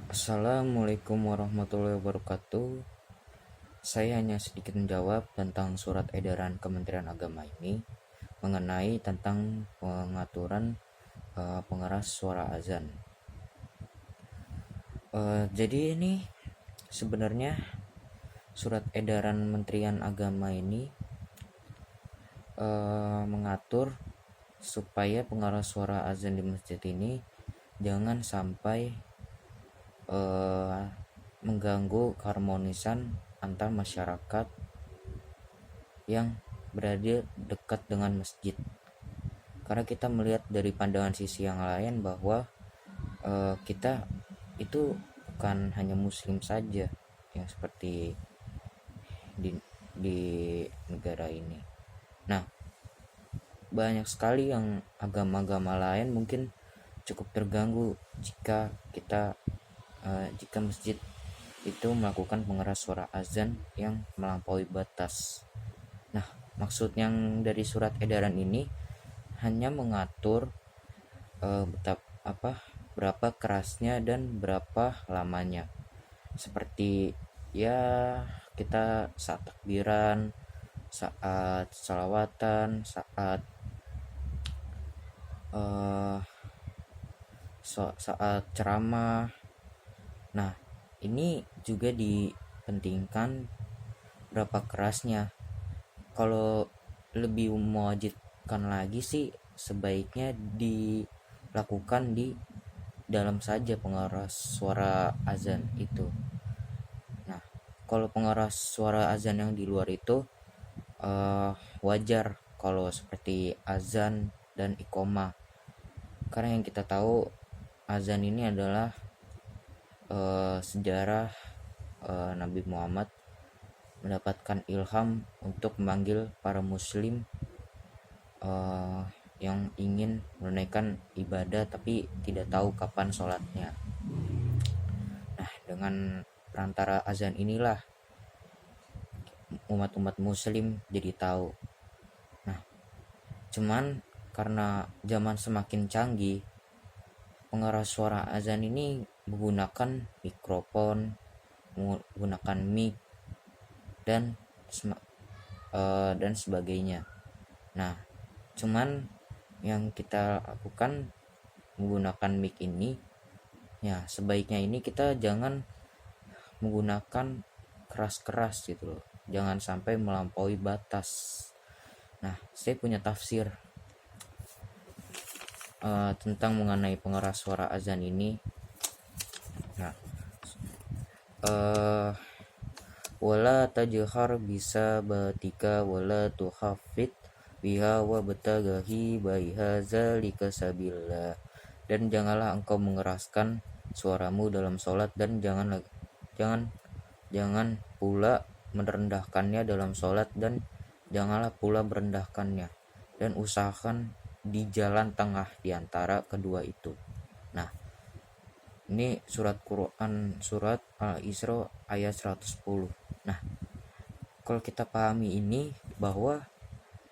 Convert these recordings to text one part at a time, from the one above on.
Assalamualaikum warahmatullahi wabarakatuh. Saya hanya sedikit menjawab tentang surat edaran Kementerian Agama ini mengenai tentang pengaturan pengeras suara azan. Jadi ini sebenarnya surat edaran Kementerian Agama ini mengatur supaya pengeras suara azan di masjid ini jangan sampai mengganggu keharmonisan antar masyarakat yang berada dekat dengan masjid. Karena kita melihat dari pandangan sisi yang lain bahwa kita itu bukan hanya muslim saja yang seperti di negara ini. Nah, banyak sekali yang agama-agama lain mungkin cukup terganggu jika masjid itu melakukan pengeras suara azan yang melampaui batas. Nah, maksud yang dari surat edaran ini hanya mengatur berapa kerasnya dan berapa lamanya. Seperti ya kita saat takbiran, saat salawatan, saat ceramah. Nah, ini juga dipentingkan berapa kerasnya. Kalau lebih mewajibkan lagi sih sebaiknya dilakukan di dalam saja pengeras suara azan itu. Nah, kalau pengeras suara azan yang di luar itu wajar kalau seperti azan dan iqomah. Karena yang kita tahu azan ini adalah sejarah Nabi Muhammad mendapatkan ilham untuk memanggil para muslim yang ingin menunaikan ibadah tapi tidak tahu kapan sholatnya. Nah, dengan perantara azan inilah umat-umat muslim jadi tahu. Nah, cuman karena zaman semakin canggih, pengeras suara azan ini menggunakan mikrofon, menggunakan mic dan sebagainya. Nah, cuman yang kita lakukan menggunakan mic ini, ya sebaiknya ini kita jangan menggunakan keras-keras gitu loh. Jangan sampai melampaui batas. Nah, saya punya tafsir tentang mengenai pengeras suara azan ini. Nah, wala tajhar bisa batika wala tuhafid biha wa betagahi baiha zalika sabillah. Dan janganlah engkau mengeraskan suaramu dalam sholat dan jangan pula merendahkannya dalam sholat dan janganlah pula merendahkannya, dan usahakan di jalan tengah di antara kedua itu. Nah, ini surat Quran, surat Al-Isra ayat 110. Nah, kalau kita pahami ini bahwa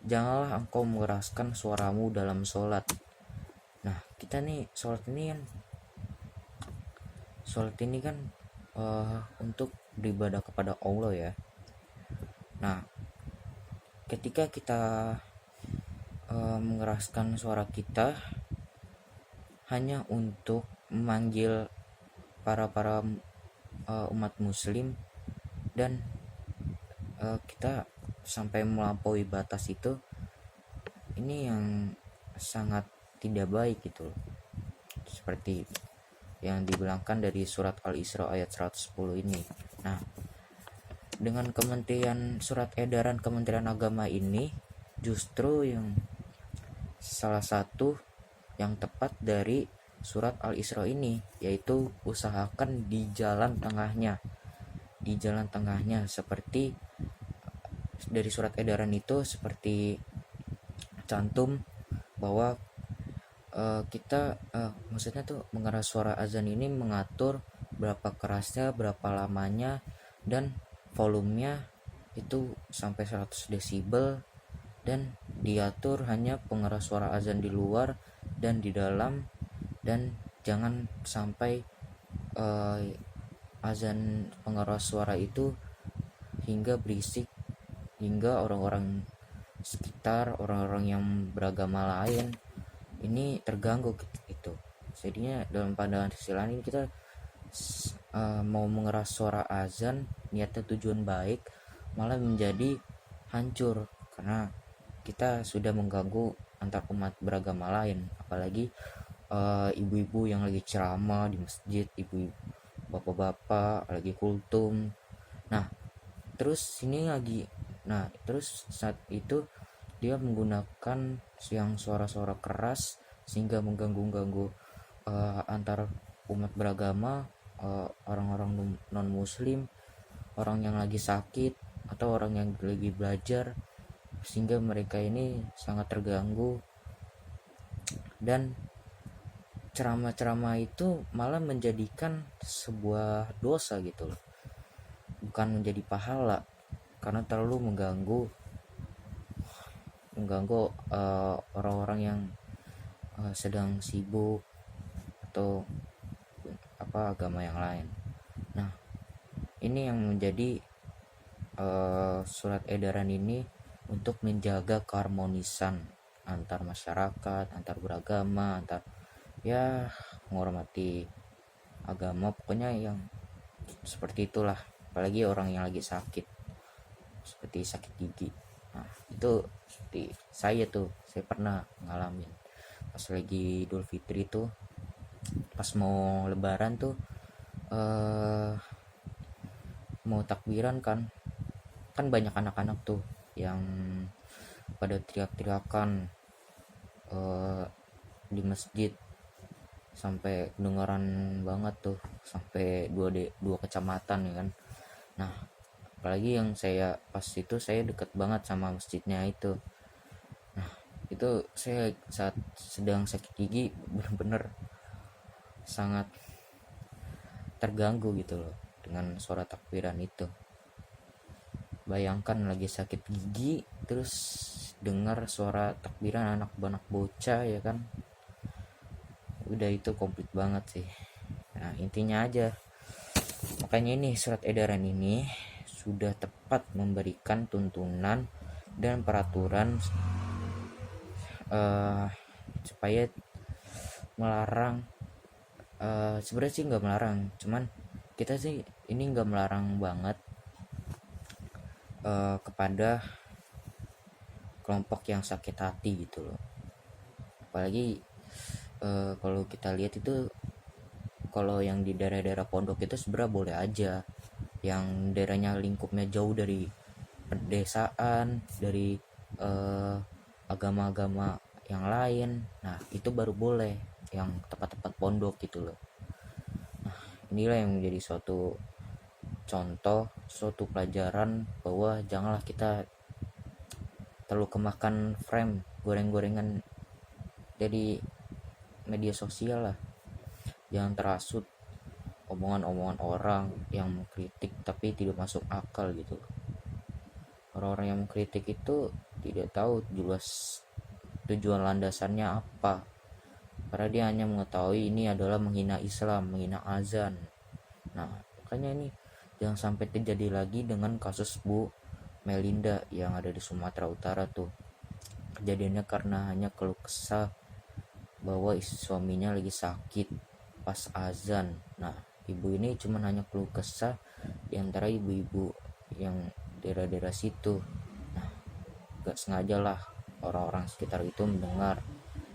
janganlah engkau mengeraskan suaramu dalam sholat. Nah, kita nih sholat ini kan untuk beribadah kepada Allah ya. Nah, ketika kita mengeraskan suara kita hanya untuk memanggil para umat muslim dan kita sampai melampaui batas itu, ini yang sangat tidak baik gitu, seperti yang dibilangkan dari surat Al-Isra ayat 110 ini. Nah, dengan surat edaran Kementerian Agama ini justru yang salah satu yang tepat dari surat Al-Isra ini, yaitu usahakan di jalan tengahnya seperti dari surat edaran itu, seperti cantum bahwa kita maksudnya tuh mengeras suara azan ini mengatur berapa kerasnya, berapa lamanya, dan volumenya itu sampai 100 desibel, dan diatur hanya pengeras suara azan di luar dan di dalam, dan jangan sampai azan pengeras suara itu hingga berisik, hingga orang-orang sekitar, orang-orang yang beragama lain ini terganggu gitu. Jadinya dalam pandangan sisi lain ini kita mau mengeras suara azan, niatnya tujuan baik, malah menjadi hancur karena kita sudah mengganggu antar umat beragama lain. Apalagi ibu-ibu yang lagi ceramah di masjid, ibu bapak-bapak lagi kultum. Nah terus saat itu dia menggunakan yang suara-suara keras sehingga mengganggu antar umat beragama, orang-orang non muslim, orang yang lagi sakit atau orang yang lagi belajar, sehingga mereka ini sangat terganggu. Dan ceramah-ceramah itu malah menjadikan sebuah dosa gitu loh, bukan menjadi pahala, karena terlalu mengganggu orang-orang yang sedang sibuk atau agama yang lain. Nah ini yang menjadi surat edaran ini untuk menjaga keharmonisan antar masyarakat, antar beragama, antar menghormati agama, pokoknya yang seperti itulah. Apalagi orang yang lagi sakit, seperti sakit gigi. Nah itu seperti saya pernah ngalamin pas lagi Idul Fitri tuh, pas mau lebaran tuh, mau takbiran kan banyak anak-anak tuh yang pada teriak-teriakan di masjid, sampai kedengaran banget tuh, sampai dua kecamatan ya kan. Nah apalagi yang saya pas itu saya deket banget sama masjidnya itu. Nah itu saya saat sedang sakit gigi bener-bener sangat terganggu gitu loh dengan suara takbiran itu. Bayangkan lagi sakit gigi terus dengar suara takbiran anak bocah ya kan, udah itu komplit banget sih. Nah intinya aja, makanya ini surat edaran ini sudah tepat memberikan tuntunan dan peraturan supaya melarang, sebenarnya sih nggak melarang, cuman kita sih ini nggak melarang banget kepada kelompok yang sakit hati gitu loh. Apalagi kalau kita lihat itu, kalau yang di daerah-daerah pondok itu sebenarnya boleh aja, yang daerahnya lingkupnya jauh dari pedesaan, dari agama-agama yang lain. Nah itu baru boleh yang tempat-tempat pondok gitu loh. Nah inilah yang menjadi suatu contoh, suatu pelajaran bahwa janganlah kita terlalu kemakan frame goreng-gorengan dari media sosial lah. Jangan terasut omongan-omongan orang yang mengkritik tapi tidak masuk akal gitu. Orang-orang yang mengkritik itu tidak tahu jelas tujuan landasannya apa, karena dia hanya mengetahui ini adalah menghina Islam, menghina azan. Nah makanya ini jangan sampai terjadi lagi dengan kasus Bu Melinda yang ada di Sumatera Utara tuh. Kejadiannya karena hanya keluh kesah bahwa suaminya lagi sakit pas azan. Nah ibu ini cuma hanya keluh kesah di antara ibu-ibu yang daerah-daerah situ. Nah gak sengaja lah orang-orang sekitar itu mendengar,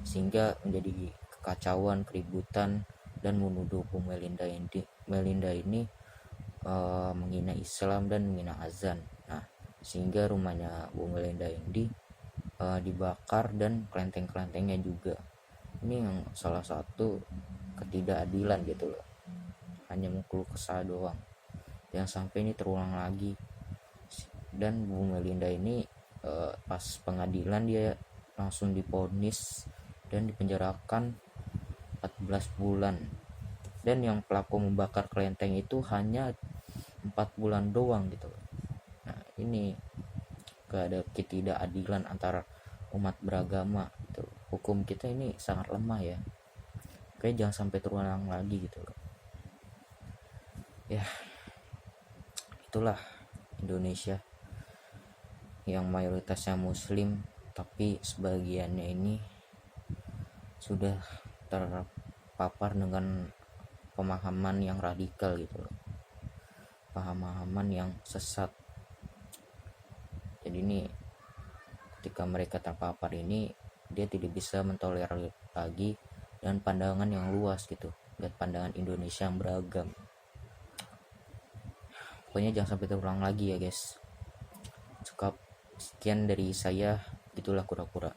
sehingga menjadi kekacauan, keributan, dan menuduh Bu Melinda ini menghina Islam dan menghina azan. Nah sehingga rumahnya Bu Melinda ini dibakar dan kelenteng-kelentengnya juga. Ini yang salah satu ketidakadilan gitu loh, hanya mengeluh kesah doang. Jangan sampai ini terulang lagi. Dan Bu Melinda ini pas pengadilan dia langsung divonis dan dipenjarakan 14 bulan. Dan yang pelaku membakar kelenteng itu hanya 4 bulan doang gitu. Nah ini gak ada ketidakadilan antara umat beragama gitu. Hukum kita ini sangat lemah ya. Kayak jangan sampai terulang lagi gitu loh. Ya, itulah Indonesia yang mayoritasnya muslim, tapi sebagiannya ini sudah terpapar dengan pemahaman yang radikal gitu loh, pemahaman yang sesat. Jadi ini ketika mereka terpapar ini, dia tidak bisa mentolerir lagi dan pandangan yang luas gitu, dan pandangan Indonesia yang beragam. Pokoknya jangan sampai terulang lagi ya guys. Cukup sekian dari saya, itulah kura-kura.